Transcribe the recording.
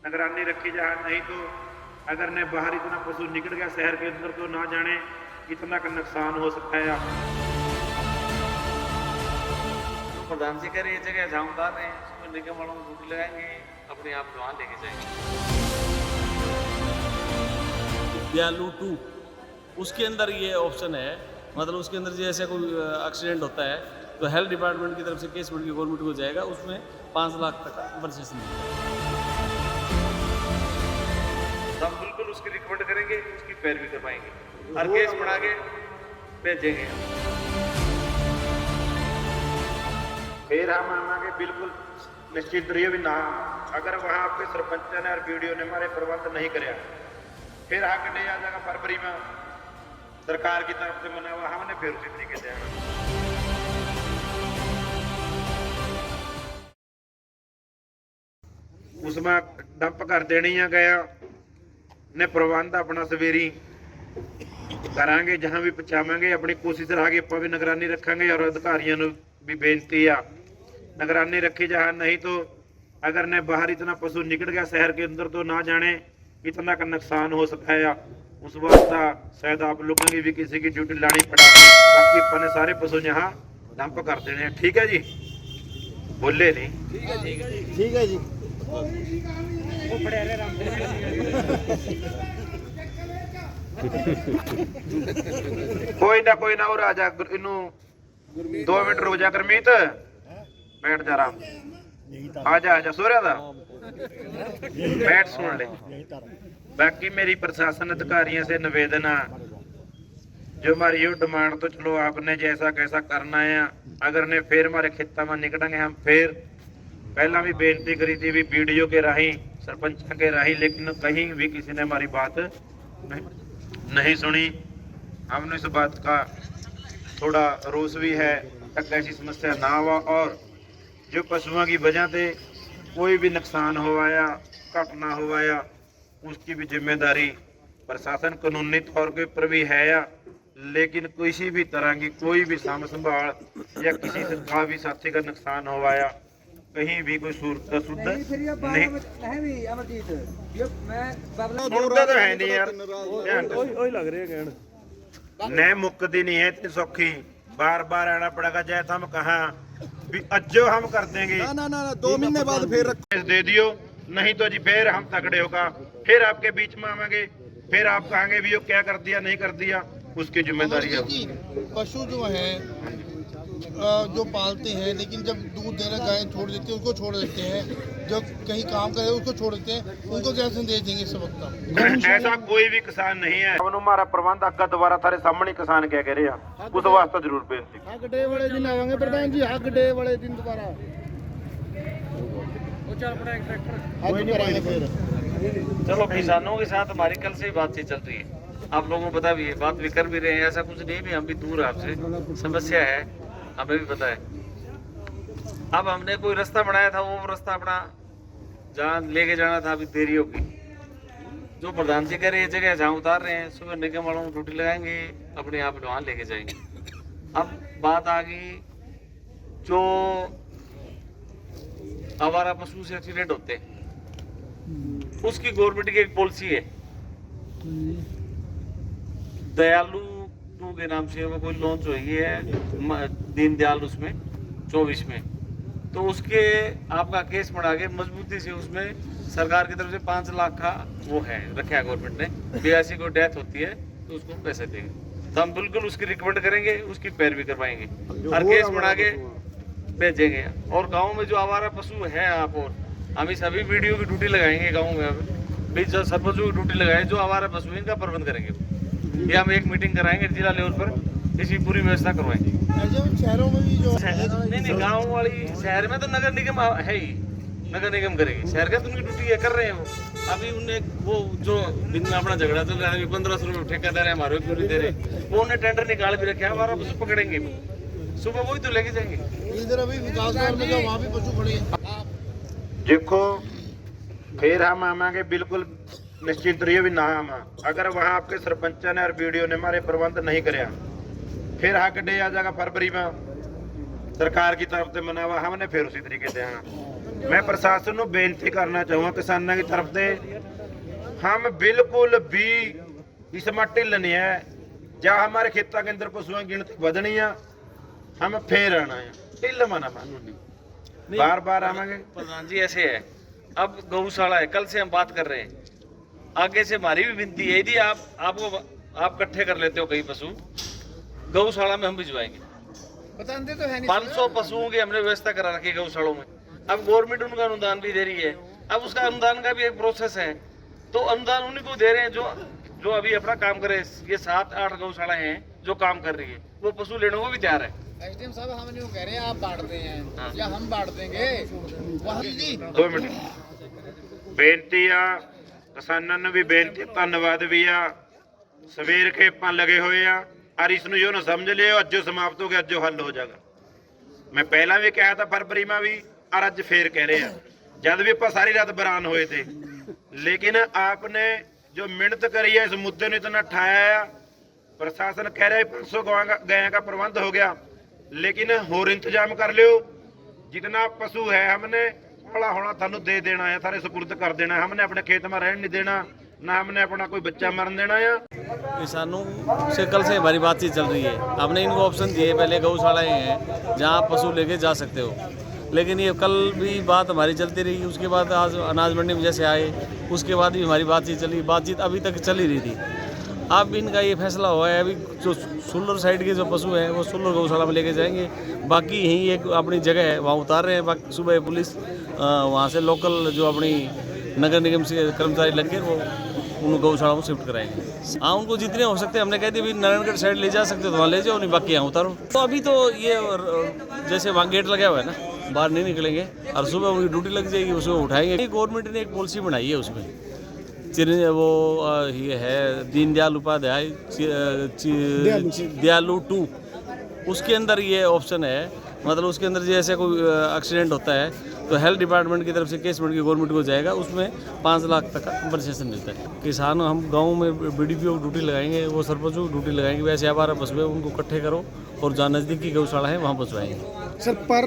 निगरानी रखी जाए, नहीं तो अगर ने बाहर इतना पशु निकल गया शहर के अंदर तो ना जाने कितना का नुकसान हो सकता है। प्रधान जी कह रही है जगह जहाँ उतार रहे हैं उसमें निगम वालों को ड्यूटी लगाएंगे, अपने आप वहाँ लेके जाएंगे। दयालु 2 उसके अंदर ये ऑप्शन है, मतलब उसके अंदर जैसे कोई एक्सीडेंट होता है तो हेल्थ डिपार्टमेंट की तरफ से केस बन के गवर्नमेंट को जाएगा, उसमें 5 लाख तक कंपनसेशन मिलेगा। हम बिल्कुल उसकी रिकमेंड करेंगे, उसकी पैरवी करवाएंगे, हर केस बना के भेजेंगे। फिर हम आवांगे बिल्कुल निश्चित रहिए भी ना, अगर वहाँ आपके सरपंच ने और वीडियो ने हमारे प्रबंध नहीं कराया फिर आके नहीं आ जाएगा फरवरी में सरकार की तरफ से मना हुआ, हमने फिर उसी तरीके से आना। उसमें डंप कर देनी है गया ने प्रबंध अपना सवेरी करांगे, जहां भी पहुंचावांगे अपनी कोशिश रहांगे, ਆਪਾਂ भी निगरानी रखेंगे और अधिकारियों ਨੂੰ भी बेनती है निगरानी रखी जाए, नहीं तो अगर ने बाहर इतना पशु निकल गया शहर के अंदर तो ना जाने कितना का नुकसान हो सकता है। उस वास्ता शायद आप लोगों की भी किसी की ड्यूटी लानी पड़ा, बाकी अपने सारे पशु यहाँ डंप कर देने हैं। ठीक है जी, बोले नहीं ठीक है जी, ठीक है जी। कोई ना और आ जा, इनू 2 मिनट रुक जा गुरमीत, बैठ जा आराम, आ जा सूर्या दा बैठ सुन ले। बाकी मेरी प्रशासन अधिकारियों से निवेदन है, जो हमारी यो डिमांड तो चलो आपने जैसा कैसा करना है, अगर ने फिर हमारे खेतों में निकलेंगे हम फिर पहला भी बेनती करी थी भी वीडियो के राही सरपंच के राही, लेकिन कहीं भी किसी ने हमारी बात नहीं सुनी। हमने इस बात का थोड़ा रोष भी है तक ऐसी समस्या ना हुआ, और जो पशुओं की वजह से कोई भी नुकसान हुआ घटना हुआ उसकी भी जिम्मेदारी प्रशासन कानूनी तौर के ऊपर भी है, लेकिन किसी भी तरह की कोई भी साम संभाल या किसी से का भी साथी का नुकसान हुआ कहीं भी कोई सूरत शुद्ध नहीं सुनता तो है नहीं यार, लग रही है न मुक्ति नहीं है इतनी सौखी, बार बार आना पड़ेगा। जैसा हम कहा भी अज्जो हम कर देंगे, ना 2 महीने बाद फिर दे दियो, नहीं तो जी फिर हम तगड़े होगा, फिर आपके बीच में आवांगे, फिर आप कहेंगे भी ये क्या कर दिया नहीं कर दिया, उसकी जिम्मेदारी है। पशु जो है जो पालते हैं, लेकिन जब दूध देना गाय छोड़ देते हैं उसको छोड़ देते हैं, जब कहीं काम करे उसको छोड़ देते हैं, उनको क्या संदेश देंगे इस वक्त? ऐसा कोई भी किसान नहीं है। हमारा प्रबंध अगर दोबारा थारे सामने किसान क्या कह रहे हैं उस वास्ते जरूर बेनती। हक डे वाले दिन आवेंगे प्रधान जी, हक डे वाले दिन दोबारा चलो किसानों के साथ हमारी कल से ही बातचीत चल रही है, आप लोगों को पता भी है, बात भी कर भी रहे हैं, ऐसा कुछ नहीं भी हम भी दूर आपसे, समस्या है हमें भी पता है। अब हमने कोई रास्ता बनाया था, वो रास्ता अपना जहाँ लेके जाना था अभी देरी होगी। जो प्रधान जी कह रहे हैं जगह जहाँ उतार रहे हैं सुबह निगम वालों को ड्यूटी लगाएंगे, अपने आप वहाँ लेके जाएंगे। अब बात आ गई जो आवारा पशु से एक्सीडेंट होते हैं, उसकी गवर्नमेंट की एक पॉलिसी है, दयालु 2 के नाम से वो कोई लॉन्च हुई है दीनदयाल उसमें 24 में, तो उसके आपका केस बढ़ा के मजबूती से उसमें सरकार की तरफ से 5 लाख का वो है रखा है गवर्नमेंट ने, 82 को डेथ होती है तो उसको पैसे देंगे, तो हम बिल्कुल उसकी रिकमेंड करेंगे, उसकी पैरवी करवाएंगे, हर केस बना के भेजेंगे। और गाँव में जो आवारा पशु है आप, और हम इस अभी वीडियो की ड्यूटी लगाएंगे गाँव में भी, जो सरपंचों की ड्यूटी लगाए जो आवारा पशु इनका प्रबंध करेंगे, ये हम एक मीटिंग कराएंगे जिला लेवल पर, इसकी पूरी व्यवस्था करवाएंगे। शहरों में भी जो नहीं गाँव वाली, शहर में तो नगर निगम है ही, नगर निगम करेगी, शहर का तो उनकी ड्यूटी है कर रहे हैं वो। अभी उन्हें वो जो दिन में अपना झगड़ा चल रहा है, 1500 रुपये ठेका दे रहे हैं, हमारे क्यों नहीं दे रहे, वो उन्हें टेंडर निकाल भी रखे, हमारा पशु पकड़ेंगे सुबह वही तो लेके जाएंगे। इधर अभी विकास में जो वहाँ भी पशु खड़े हैं, देखो फिर हम आवांगे बिल्कुल निश्चित रहिए भी ना आवा, अगर वहाँ आपके सरपंच ने और वीडियो ने हमारे प्रबंध नहीं कराया फिर हक डे आ जाएगा फरवरी में सरकार की तरफ से मना हुआ, हमने फिर उसी तरीके से आना। मैं प्रशासन ਨੂੰ ਬੇਨਤੀ ਕਰਨਾ ਚਾਹੂੰਗਾ ਕਿਸਾਨਾਂ ਦੀ ਤਰਫ ਤੇ हम बिल्कुल भी इसमें ढिल नहीं है। ਜਾਂ हमारे खेतों के अंदर पशुओं की गिनती बढ़नी है हम फिर आना है, ढिल मना मानू नहीं, बार बार आवांगे। प्रधान जी ऐसे है, अब गौशाला है, कल से हम बात कर रहे हैं, आगे से हमारी भी विनती है, यदि आप इकट्ठे कर लेते हो कई पशु, गौशाला में हम भिजवाएंगे। बताते तो है नहीं 500 पशुओं की हमने व्यवस्था करा रखी है गौशालों में। अब गवर्नमेंट उनका अनुदान भी दे रही है, अब उसका अनुदान का भी एक प्रोसेस है, तो अनुदान उन्हीं को दे रहे हैं जो अभी अपना काम करे। ये 7-8 गौशाला हैं जो काम कर रही है, वो पशु लेने को भी तैयार है। एसडीएम साहब हम नहीं कह रहे हैं आप बांटते हैं या हम बांट देंगे वहाँ जी 2 ਮਿੰਟ ਬੇਨਤੀ ਆ ਕਿਸਾਨਾਂ ਨੂੰ ਵੀ ਬੇਨਤੀ, ਧੰਨਵਾਦ ਵੀ ਆ। ਸਵੇਰ ਕੇ ਆਪਾਂ ਲਗੇ ਹੋਏ ਆ ਔਰ ਇਸ ਨੂੰ ਜੋ ਨਾ ਸਮਝ ਲਿਓ ਅੱਜੋ ਸਮਾਪਤ ਹੋ ਗਿਆ, ਅੱਜੋ ਹੱਲ ਹੋ ਜਾਏਗਾ। ਮੈਂ ਪਹਿਲਾਂ ਵੀ ਕਿਹਾ ਤਾਂ ਫਰਵਰੀ में ਵੀ ਔਰ ਅੱਜ ਫੇਰ ਕਹਿ ਰਹੇ ਆ, ਜਦ ਵੀ ਆਪਾਂ ਸਾਰੀ ਰਾਤ ਬਰਾਨ ਹੋਏ थे, लेकिन आपने जो मेहनत करी है इस मुद्दे ने इतना उठाया है। प्रशासन कह रहा है 500 गायों का प्रबंध हो गया, लेकिन होर इंतजाम कर लियो। जितना पशु है हमने हौला हौला थानू दे देना है, सारे सुपुर्द कर देना है। हमने अपने खेत में रहने नहीं देना, ना हमने अपना कोई बच्चा मरन देना है। किसानों से कल से हमारी बातचीत चल रही है, हमने इनको ऑप्शन दिए, पहले गौशालाएँ हैं जहाँ आप पशु लेके जा सकते हो, लेकिन ये कल भी बात हमारी चलती रही। उसके बाद आज अनाज मंडी में जैसे आए, उसके बाद भी हमारी बातचीत चली, बातचीत अभी तक चल ही रही थी। अब इनका ये फैसला हुआ है, अभी जो सुल्लर साइड के जो पशु हैं वो सुल्लर गौशाला में लेके जाएंगे, बाकी यहीं एक अपनी जगह है वहाँ उतार रहे हैं। बाकी सुबह पुलिस वहाँ से लोकल जो अपनी नगर निगम से कर्मचारी लग के वो उन गौशाला को शिफ्ट कराएंगे। हाँ, उनको जितने हो सकते हैं हमने कह दिया भाई नारायणगढ़ साइड ले जा सकते हो तो वहाँ ले जाओ, नहीं बाकी यहाँ उतारो। तो अभी तो ये जैसे वहाँ गेट लगा हुआ है ना, बाहर नहीं निकलेंगे और सुबह उनकी ड्यूटी लग जाएगी, उसको उठाएंगे। गवर्नमेंट ने एक पॉलिसी बनाई है, उसमें वो ये है दीनदयाल उपाध्याय दयालु 2, उसके अंदर ये ऑप्शन है। मतलब उसके अंदर जैसे कोई एक्सीडेंट होता है तो हेल्थ डिपार्टमेंट की तरफ से केस बन के गवर्नमेंट को जाएगा, उसमें 5 लाख तक का कंपनसेशन मिलता है। किसान हम गाँव में बीडीपीओ ड्यूटी लगाएंगे, वो सरपंचों की ड्यूटी लगाएंगे, वैसे आवारा पशु है उनको इकट्ठे करो और जहाँ नज़दीकी गौशाला है वहाँ पहुँचवाएंगे। सर पर